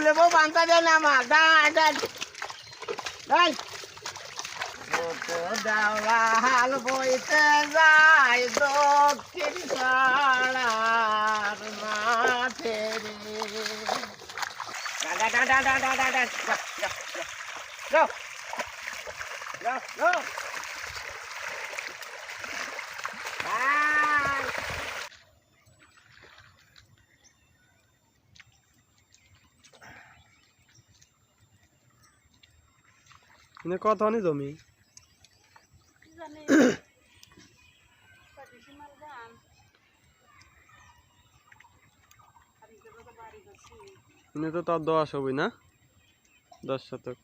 আবুলে বউ বান্তা দেয় না আমার ডান ডান ডান হাল বইতে যায় দক্ষিণ পাড়ার মাঠে রে কত হনি জমি তো তার 10 হবে না 10 শতক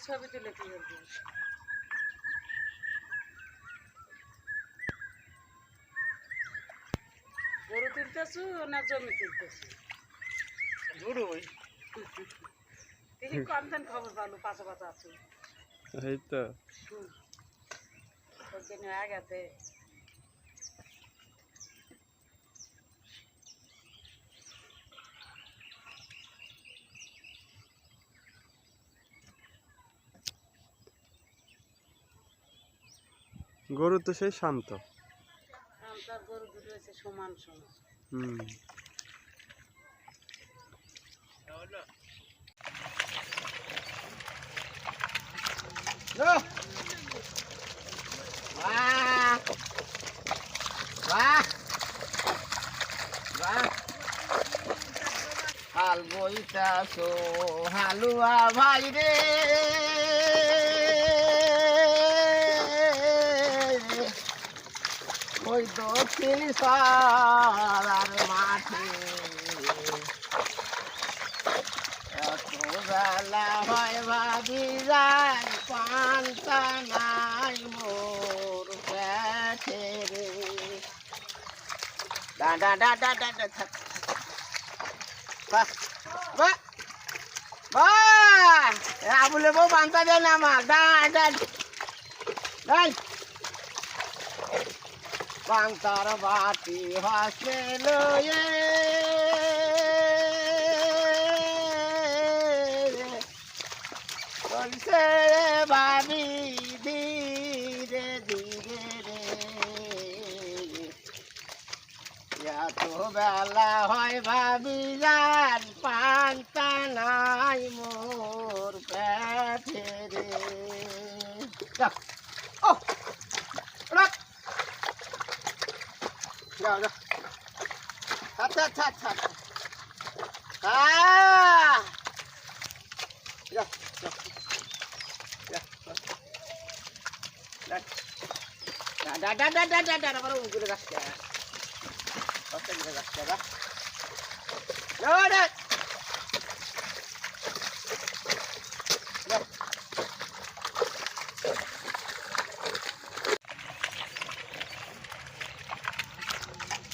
ছবি তুলে কি করবি গরু তুলতেছু না জমি তুলতেছু গরুই দেখি কমদিন খবর পালো পাশে পাশে আছো এই তো ওদিন হয়ে গেছে গরু তো সেই শান্ত তার গরু দুটো হয়েছে সমান সমান হাল বইতাছো হালুয়া ভাই রে ওই দক্ষিণ পাড়ার মাঠে এত বেলা হয় ভাবি যায় পান্তা নাই মোর পেটে রে ডা ডা ডা ডা ডা ডা থাক বাহ বাহ বাহ আবুলে বউ বান্তা দেয় না আমার ডান ডান ডান বান্তার বাটি হাসে লয়ে চলছে ভাবি ধীরে ধীরে রে এত বেলা হয় ভাবি যান পান্তা নাই মোর পেটে রে ও রাখ যাও যাও আচ্ছা আচ্ছা আচ্ছা যাও যাও da da da da da da baru udah gas ya. Oke udah gas ya. Yo deh.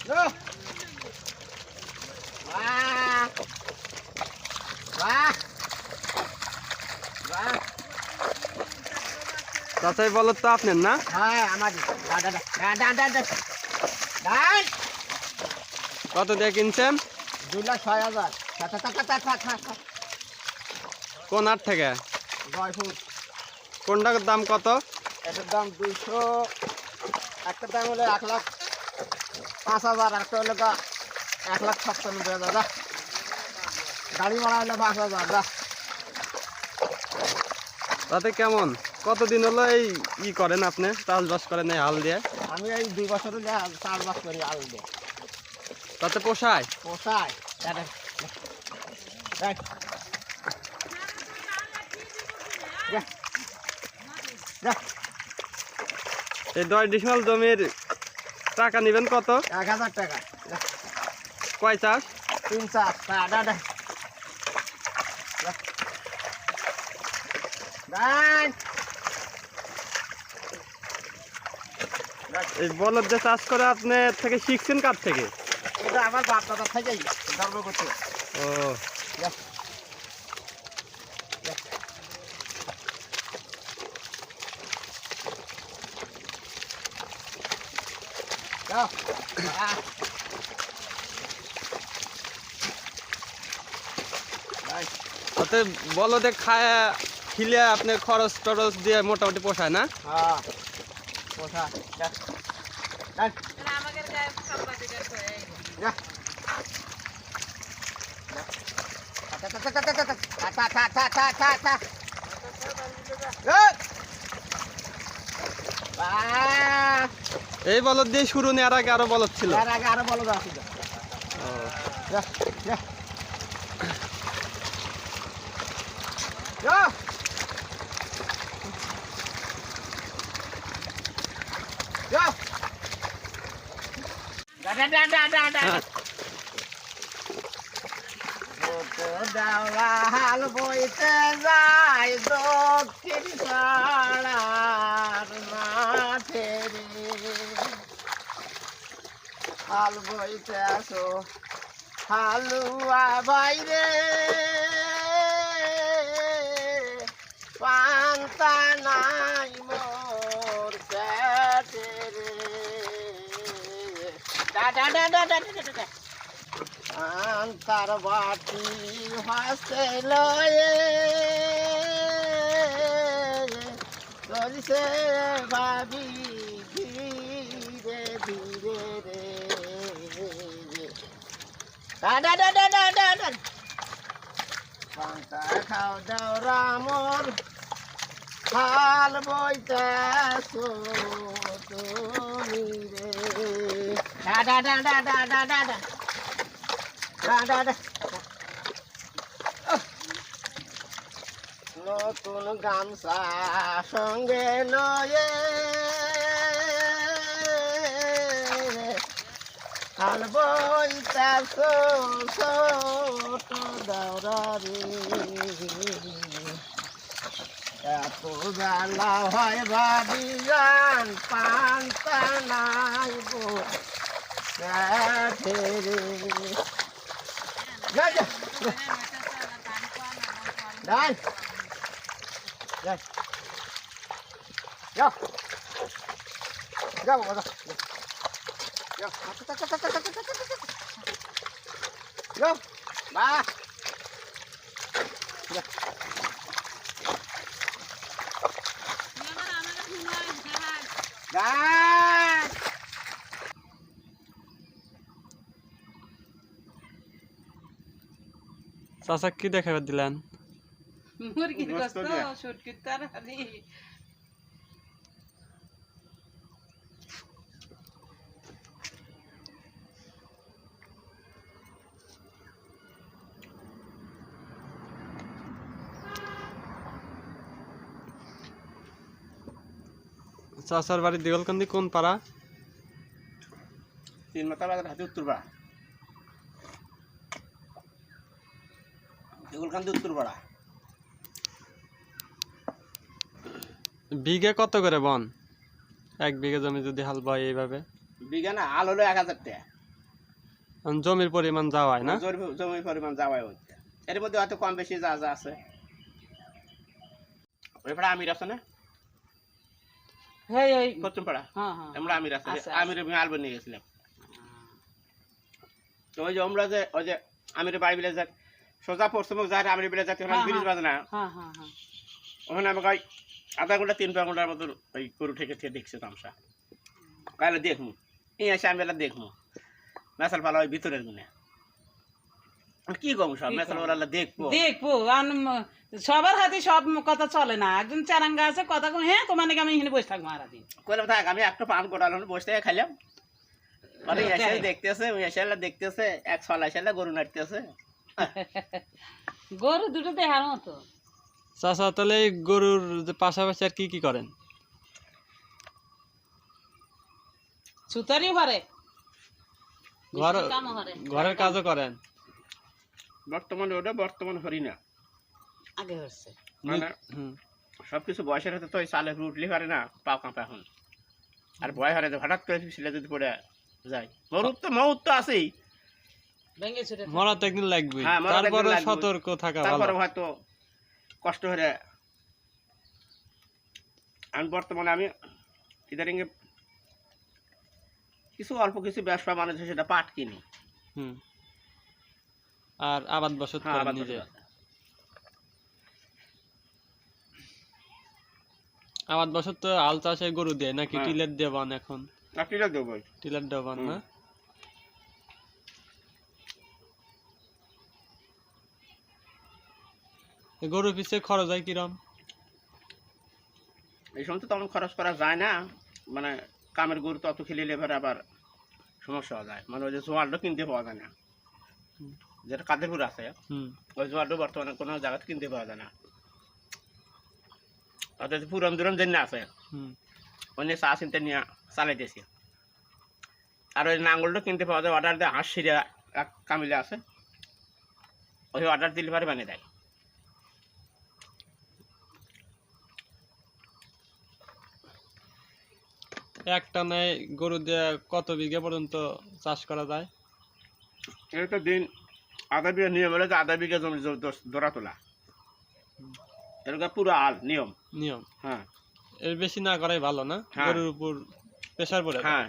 Yo. Wah. Wah. Wah. চাচাই বলো তো আপনার না হ্যাঁ আমাদের কত দিয়ে কিনছেন 2,06,000 কোন হাট থেকে জয়পুর কোনটার দাম কত এটার দাম 200 একটা দাম হলো 1,05,000 একটা হলো 1,97,000 গাড়ি ভাড়া হলো 5,000 তাতে কেমন কতদিন হলো এই করেন আপনি চাষবাস করেন এই হাল দিয়ে আমি এই 2 বছর হলে চাষবাস করি হাল দিয়ে তাতে পোষায় পোষায় এই 10 ডিসমাল জমির টাকা নেবেন কত 1,000 টাকা কয় চাষ 3 চাষ দাদা এই বলদ যে চাষ করে আপনি থেকে শিখছেন কার থেকে এটা আমার বাপ দাদা থেকেই ধর্ম করতে ও তাতে বলদে খায় খিলে আপনার খরচ টরচ দিয়ে মোটামুটি পোষায় না? হ্যাঁ পোষা যা যা আমাদের গায়ে খাম্বা দিকে কয়ে যা তা তা তা তা তা তা তা তা এই বলদ দিয়ে শুরু নেওয়ার আগে আরো বলদ ছিল। এর আগে আরো বলো দাও ও, যা যা যা যা ডা ডা ডা ডা ডা হ্যাঁ। দাওলা হাল বইতে যায় দক্ষিণ পাড়ার মাঠে রে হাল বইতে আসো হালুয়া বাইরে পান্তা নাই মোর পেটে রে ডা ডা ডা ডা ডা ডা ডা আন্তার বাটি হাসতে লয়ে চলছে ভাবি ধীরে ধীরে রে ডা ডা ডা ডা ডা ডা পান্তা খাও দাও রামর হাল বইতেছো তুমি রে ডা ডা ডা ডা ডা ডা ডা ডা নতুন গামছা সঙ্গে লয়ে হাল বইতেছ ছোট দৌড়ে এত জ্বালা হয় ভাবি গান পান্তা নাই গো রে যা যা ডান যা যা যা বাবা যা যা বা যা ডান চাচা কি দেখাবার দিলেন? মুরগির গোস্ত শুটকির তরকারি চাচার বাড়ি দিগলকান্দি কোন পাড়া? তিন মাথা বাজার হাতে উত্তরপাড়া দিগলকান্দি উত্তরপাড়া বিঘে কত করে বন? এক বিঘে জমি যদি হাল বয় এইভাবে? বিঘা না হাল হলো 1000 টাকা জমির পরিমাণ যাওয়ায় না? জমির পরিমাণ যাওয়াই হচ্ছে এর মধ্যে হয়তো কম বেশি যা যা আছে ওই পাড়া আমির আছে না হ্যাঁ ওই পশ্চিম পাড়া হ্যাঁ হ্যাঁ আমরা আমির আছে আছে, আমির আমি আলবে নিয়ে গেছিলাম তো ওই যে আমরা যে ওই যে আমির বাড়ি বিলে যাক সোজা পশ্চিম যাই আমির বিলে যাতে ওখানে ব্রিজ বাজে না হ্যাঁ হ্যাঁ হ্যাঁ ওখানে আমাকে ওই আধা ঘন্টা 3 ঘন্টার মতো ওই গরু থেকে থেকে দেখছে তামসা কালে দেখমু এই এসে আমি এলা দেখমু মেসাল পালা ওই ভিতরের গুনে কি কম সব মেসাল ওরা দেখবো দেখবো সবার হাতে সব কথা চলে না একজন চারাঙ্গা আছে কথা কম হ্যাঁ তোমার নাকি আমি এখানে বসে থাকবো সারাদিন কইলাম থাক আমি একটা পান গোটাল বসে থেকে খাইলাম মানে এসে দেখতেছে ওই এসে দেখতেছে এক ছলা এসে গরু নাড়তেছে গরু দুটো দেখার মতো চাচা তাহলে এই গরুর যে পাশাপাশি আর কি কি করেন? সুতারিও পারে ঘর কামও করে ঘরের কাজও করেন? বর্তমানে ওটা বর্তমান হরি না আগে হচ্ছে মানে হুম। সবকিছু বয়সের হাতে তো ওই চালে উঠলে পারে না পা কাঁপে এখন আর ভয় হারে হঠাৎ করে ছিলে যদি পড়ে যায় মৌত তো আছেই ভেঙে ছুটে মরা তো একদিন লাগবে, হ্যাঁ, মরা তো একদিন তারপরে লাগবে। সতর্ক থাকা ভালো। তারপরে হয়তো কষ্ট হয়ে আমি বর্তমানে আমি ইদারিং কিছু অল্প কিছু ব্যবসা মানুষ সেটা পাট কিনি হুম। আর আবাদ বসত হ্যাঁ করেন আবার নিজে? আবাদ বছর তো হাল চাষে গরু দেয় নাকি হ্যাঁ। টিলের দেবান এখন? না কিলো দেবো ভাই। টিলের দেবান না? এ গরু পিছে খরচ হয় কিরম? এই সময় তো তেমন খরচ করা যায় না, মানে কামের গরু তো অত খেলে লেবার আবার সমস্যা হয়ে যায়, মানে ওই যে জোয়ারটা কিনতে পাওয়া যায় না, যেটা কাদেরপুর আছে হুম। ওই জোয়ারটা বর্তমানে কোনো জায়গাতে কিনতে পাওয়া যায় না। অর্থাৎ পুরম দুরম জন্য আছে, হুম। অন্য চা চিনতে নিয়ে চালাইতেছি। আর ওই নাঙ্গলটা কিনতে পাওয়া যায়, অর্ডার দেয় হাঁস সিরিয়া এক কামিলে আছে, ওই অর্ডার দিলে পারে বানিয়ে দেয়। একটা নেয় গরু দিয়ে কত বিঘা পর্যন্ত চাষ করা যায়? এই তো দিন আধা বিঘা নিয়ম হলে তো আধা বিঘা জমি দৌড়া তোলা, এরকম পুরো আল নিয়ম। নিয়ম। হ্যাঁ এর বেশি না করাই ভালো না? হ্যাঁ। গরুর উপর প্রেশার পড়ে। হ্যাঁ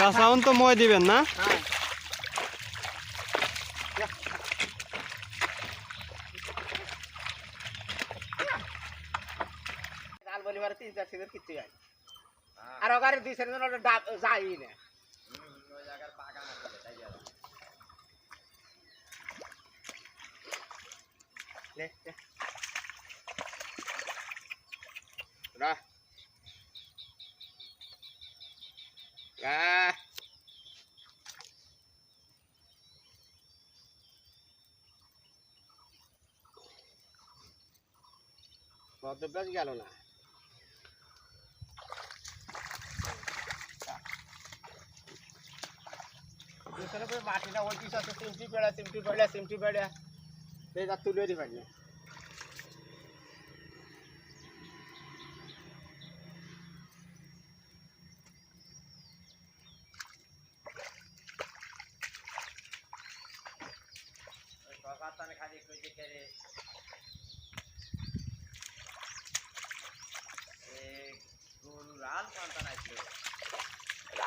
চাষাউন তো মই দিবেন না? আর ওখানে দুই সেজন যাই না। বেশ গেল না। মাটিটা ওই পিস আছে, চিমটি পেড়া এই যা তুলে দিই পারি।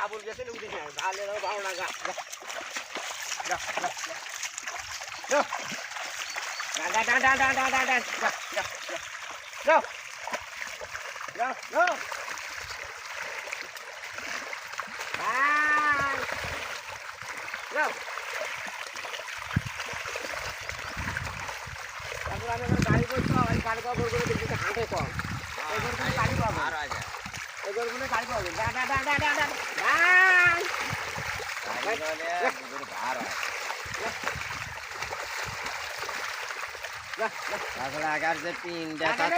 আবুল গেছে উঠে যায় ভালো ভালো না গা গাড়ি করতে গাড়ি পাবো হাঁটে কম গাড়ি পাবো এগুলো গাড়ি পাবো আগার যে পিন দেখাতে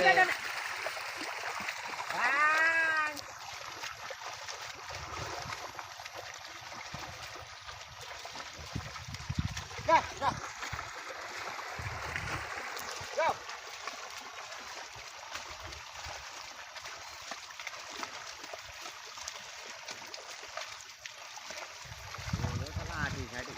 আটি ঘাটি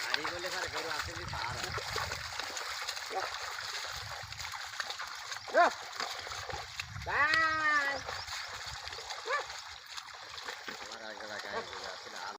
গাড়ি বলে গরু আসলে